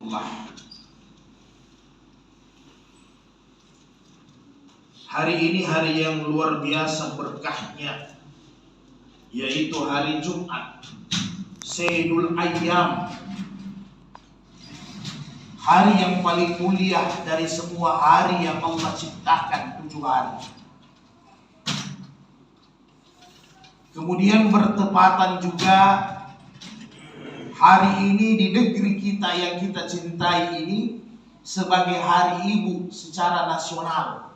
warahmatullah. Hari ini hari yang luar biasa berkahnya, yaitu hari Jumat, Sayyidul Ayyam, hari yang paling mulia dari semua hari yang Allah ciptakan, 7 hari. Kemudian bertepatan juga hari ini di negeri kita yang kita cintai ini sebagai hari ibu secara nasional.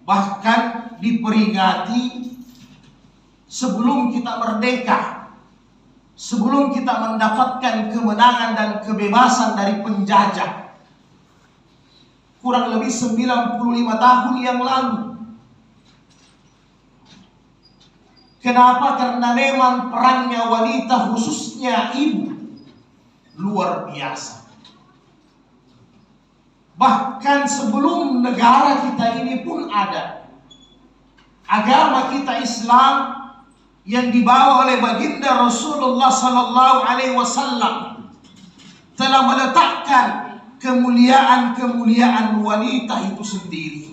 Bahkan diperingati sebelum kita merdeka, sebelum kita mendapatkan kemenangan dan kebebasan dari penjajah, kurang lebih 95 tahun yang lalu. Kenapa? Karena memang perannya wanita, khususnya ibu, luar biasa. Bahkan sebelum negara kita ini pun ada, agama kita Islam yang dibawa oleh baginda Rasulullah Sallallahu Alaihi Wasallam telah meletakkan kemuliaan wanita itu sendiri.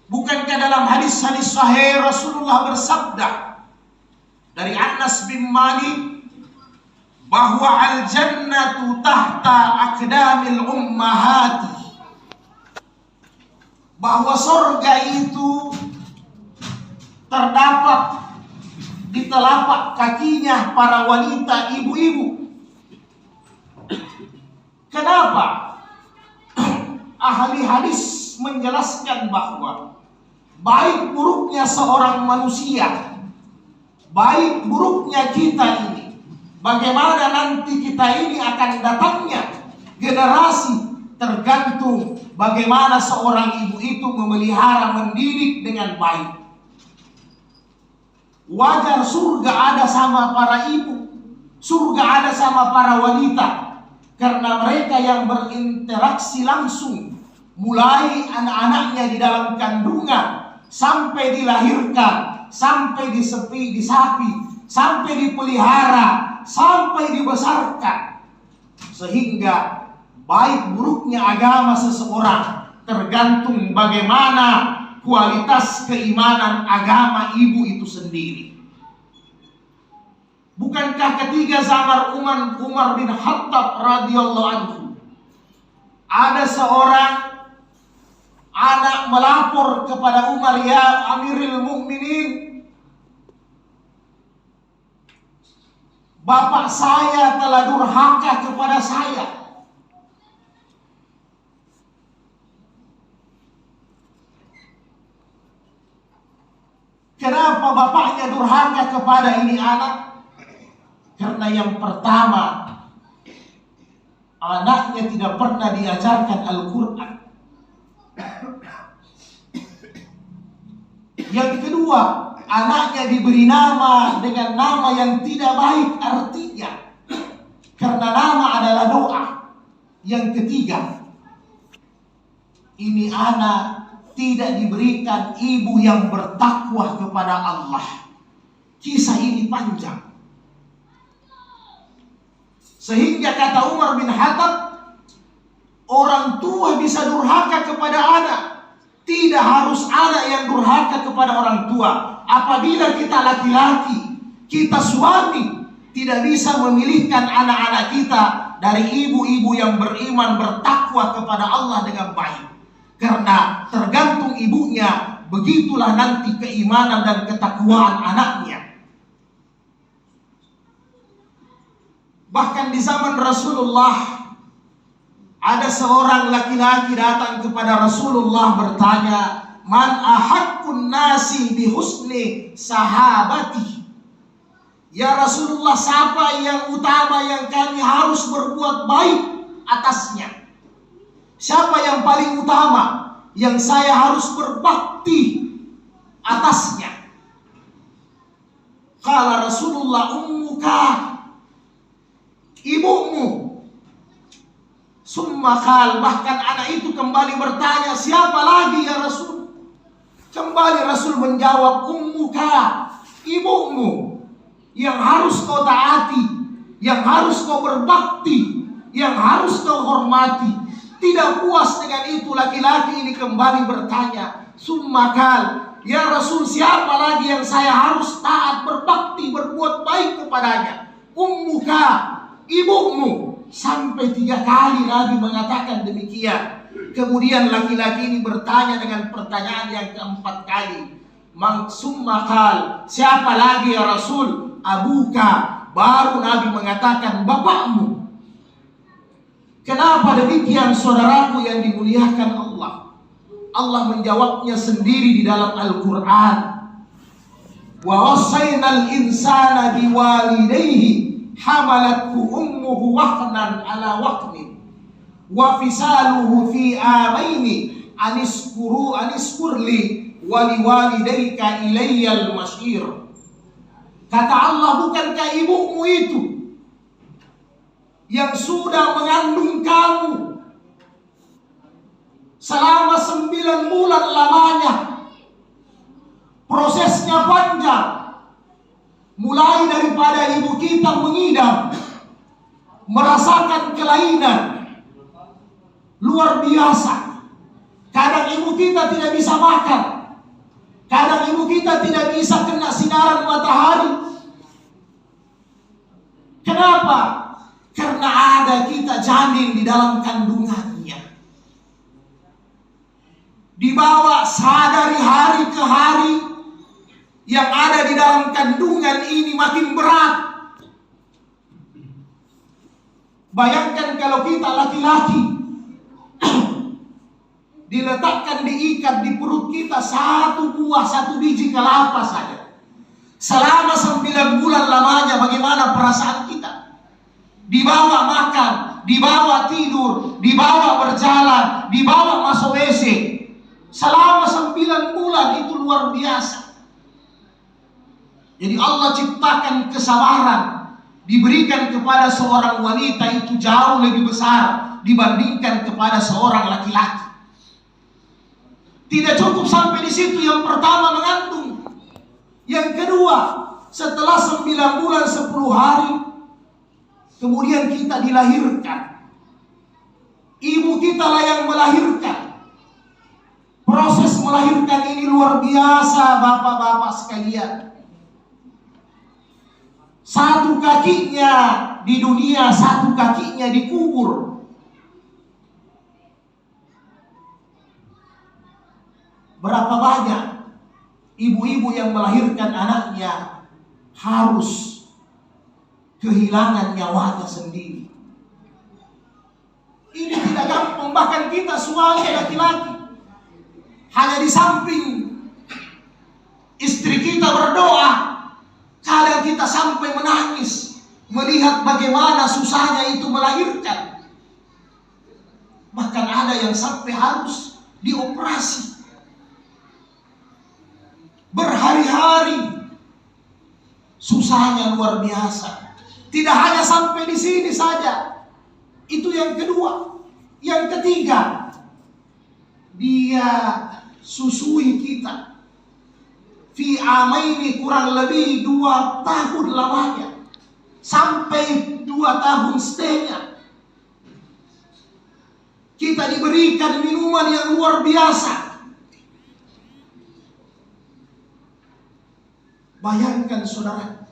Bukankah dalam hadis-hadis sahih Rasulullah bersabda dari Anas bin Malik bahwa al-jannatu tahta aqdamil ummahati, bahwa surga itu terdapat di telapak kakinya para wanita ibu-ibu. Kenapa? Ahli hadis menjelaskan bahwa baik buruknya seorang manusia, baik buruknya kita ini, bagaimana nanti kita ini akan datangnya generasi, tergantung bagaimana seorang ibu itu memelihara, mendidik dengan baik. Wajar surga ada sama para ibu, surga ada sama para wanita, karena mereka yang berinteraksi langsung, mulai anak-anaknya di dalam kandungan sampai dilahirkan, sampai disapi, sampai dipelihara, sampai dibesarkan, sehingga baik buruknya agama seseorang tergantung bagaimana kualitas keimanan agama ibu itu sendiri. Bukankah ketika zaman Umar bin Khattab radhiyallahu anhu, ada seorang anak melapor kepada Umar, "Ya Amirul Mukminin, bapak saya telah durhaka kepada saya." Kenapa bapaknya durhaka kepada ini anak? Karena yang pertama, anaknya tidak pernah diajarkan Al-Quran. Yang kedua, anaknya diberi nama dengan nama yang tidak baik artinya, karena nama adalah doa. Yang ketiga, ini anak tidak diberikan ibu yang bertakwa kepada Allah. Kisah ini panjang, sehingga kata Umar bin Khattab, orang tua bisa durhaka kepada anak, tidak harus anak yang durhaka kepada orang tua. Apabila kita laki-laki, kita suami, tidak bisa memilihkan anak-anak kita dari ibu-ibu yang beriman, bertakwa kepada Allah dengan baik. Karena tergantung ibunya, begitulah nanti keimanan dan ketakwaan anaknya. Bahkan di zaman Rasulullah, ada seorang laki-laki datang kepada Rasulullah bertanya, "Man ahaqqun nasi bi husni sahabati?" Ya Rasulullah, siapa yang utama yang kami harus berbuat baik atasnya? Siapa yang paling utama yang saya harus berbakti atasnya? Kala Rasulullah, "Ummuka," ibumu. Summa qal, bahkan anak itu kembali bertanya, "Siapa lagi ya Rasul?" Kembali Rasul menjawab, "Ummuka," ibumu yang harus kau taati, yang harus kau berbakti, yang harus kau hormati. Tidak puas dengan itu, laki-laki ini kembali bertanya, summakal, ya Rasul, siapa lagi yang saya harus taat, berbakti, berbuat baik kepadanya? Ummuka, ibumu. Sampai 3 kali Nabi mengatakan demikian. Kemudian laki-laki ini bertanya dengan pertanyaan yang keempat kali, summakal, siapa lagi ya Rasul? Abuka. Baru Nabi mengatakan bapakmu. Kenapa demikian, saudaraku yang dimuliakan Allah? Allah menjawabnya sendiri di dalam Al-Quran. Wa wassaynal insana biwalidayhi hamalathu ummuhu wahnan ala wahnin wa fisaluhu fi amaini aniskurli wa liwalidayka ilayyal masyir. Kata Allah, bukankah ibumu itu yang sudah mengandung kamu selama 9 bulan lamanya? Prosesnya panjang, mulai daripada ibu kita mengidam, merasakan kelainan luar biasa. Kadang ibu kita tidak bisa makan, kadang ibu kita tidak bisa kena sinaran matahari. Kenapa? Karena ada kita janin di dalam kandungannya. Dibawa dari hari ke hari, yang ada di dalam kandungan ini makin berat. Bayangkan kalau kita laki-laki diletakkan, diikat di perut kita 1 biji kelapa saja. Selama 9 bulan lamanya, bagaimana perasaan kita? Dibawa makan, dibawa tidur, dibawa berjalan, dibawa masuk WC. Selama 9 bulan, itu luar biasa. Jadi Allah ciptakan kesabaran, diberikan kepada seorang wanita itu jauh lebih besar dibandingkan kepada seorang laki-laki. Tidak cukup sampai di situ, yang pertama mengandung. Yang kedua, setelah 9 bulan 10 hari, kemudian kita dilahirkan. Ibu kita lah yang melahirkan. Proses melahirkan ini luar biasa, bapak-bapak sekalian. 1 kakinya di dunia, 1 kakinya dikubur. Berapa banyak ibu-ibu yang melahirkan anaknya harus kehilangan nyawanya sendiri. Ini tidak gampang. Bahkan kita suami laki-laki, hanya di samping istri kita berdoa, kadang kita sampai menangis melihat bagaimana susahnya itu melahirkan. Bahkan ada yang sampai harus dioperasi berhari-hari. Susahnya luar biasa. Tidak hanya sampai di sini saja. Itu yang kedua. Yang ketiga, dia susui kita. Fi amaini, kurang lebih 2 tahun lamanya. Sampai 2 tahun setengah. Kita diberikan minuman yang luar biasa. Bayangkan saudara,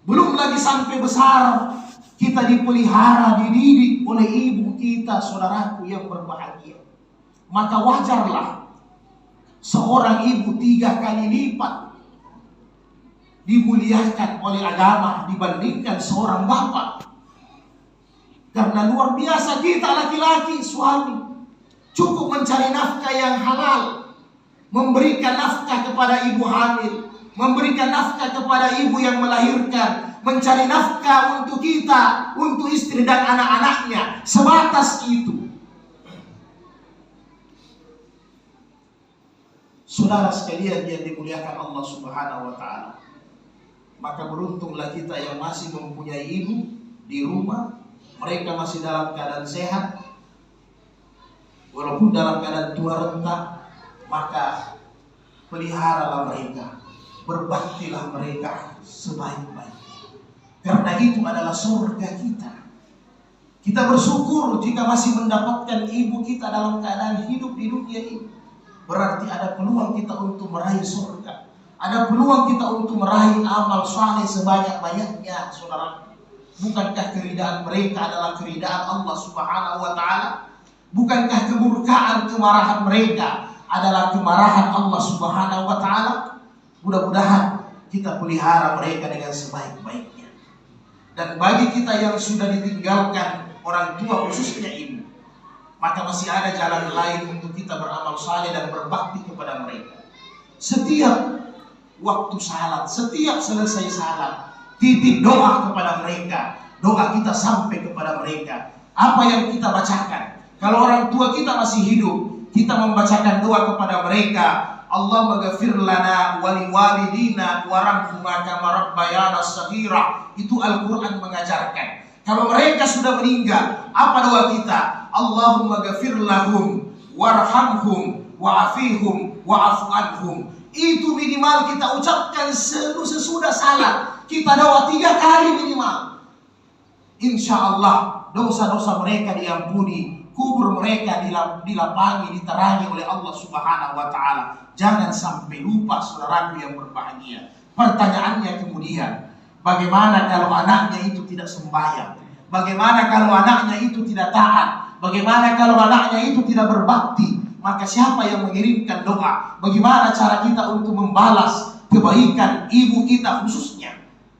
belum lagi sampai besar, kita dipelihara, dididik oleh ibu kita, saudaraku yang berbahagia. Maka wajarlah seorang ibu 3 kali lipat dimuliakan oleh agama dibandingkan seorang bapak. Karena luar biasa kita laki-laki, suami cukup mencari nafkah yang halal, memberikan nafkah kepada ibu hamil, memberikan nafkah kepada ibu yang melahirkan, mencari nafkah untuk kita, untuk istri dan anak-anaknya. Sebatas itu. Saudara sekalian yang dimuliakan Allah Subhanahu wa taala, maka beruntunglah kita yang masih mempunyai ibu di rumah. Mereka masih dalam keadaan sehat, walaupun dalam keadaan tua renta, maka peliharalah mereka, berbaktilah mereka sebaik-baiknya. Karena itu adalah surga kita. Kita bersyukur jika masih mendapatkan ibu kita dalam keadaan hidup di dunia ini. Berarti ada peluang kita untuk meraih surga. Ada peluang kita untuk meraih amal saleh sebanyak-banyaknya, saudara. Bukankah keridaan mereka adalah keridaan Allah Subhanahu wa Ta'ala? Bukankah kemurkaan, kemarahan mereka adalah kemarahan Allah Subhanahu wa Ta'ala? Mudah-mudahan kita pelihara mereka dengan sebaik-baiknya. Dan bagi kita yang sudah ditinggalkan orang tua, khususnya ibu, maka masih ada jalan lain untuk kita beramal saleh dan berbakti kepada mereka. Setiap waktu salat, setiap selesai salat, titip doa kepada mereka. Doa kita sampai kepada mereka. Apa yang kita bacakan, kalau orang tua kita masih hidup, kita membacakan doa kepada mereka. Allahumma ghafir lana wa liwalidina warhamhuma kama rabbayana shaghira. Itu Al-Quran mengajarkan. Kalau mereka sudah meninggal, apa doa kita? Allahumma ghafir lahum warhamhum wa'afihum wa'afu anhum. Itu minimal kita ucapkan sesudah salat. Kita doa 3 kali minimal. Insya Allah dosa-dosa mereka diampuni, kubur mereka dilapangi, diterangi oleh Allah Subhanahu wa Ta'ala. Jangan sampai lupa, saudaraku yang berbahagia. Pertanyaannya kemudian, bagaimana kalau anaknya itu tidak sembahyang? Bagaimana kalau anaknya itu tidak taat? Bagaimana kalau anaknya itu tidak berbakti? Maka siapa yang mengirimkan doa? Bagaimana cara kita untuk membalas kebaikan ibu kita khususnya?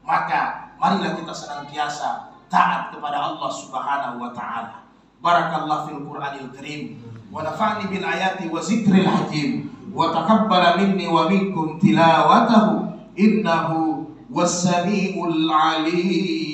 Maka marilah kita senantiasa taat kepada Allah Subhanahu wa Ta'ala. Barakallahu fil Qur'anil Karim wa nafa'ni bil ayati wa zikril hakim wa taqabbala minni wa minkum tilawatahu innahu was-sami'ul 'alim.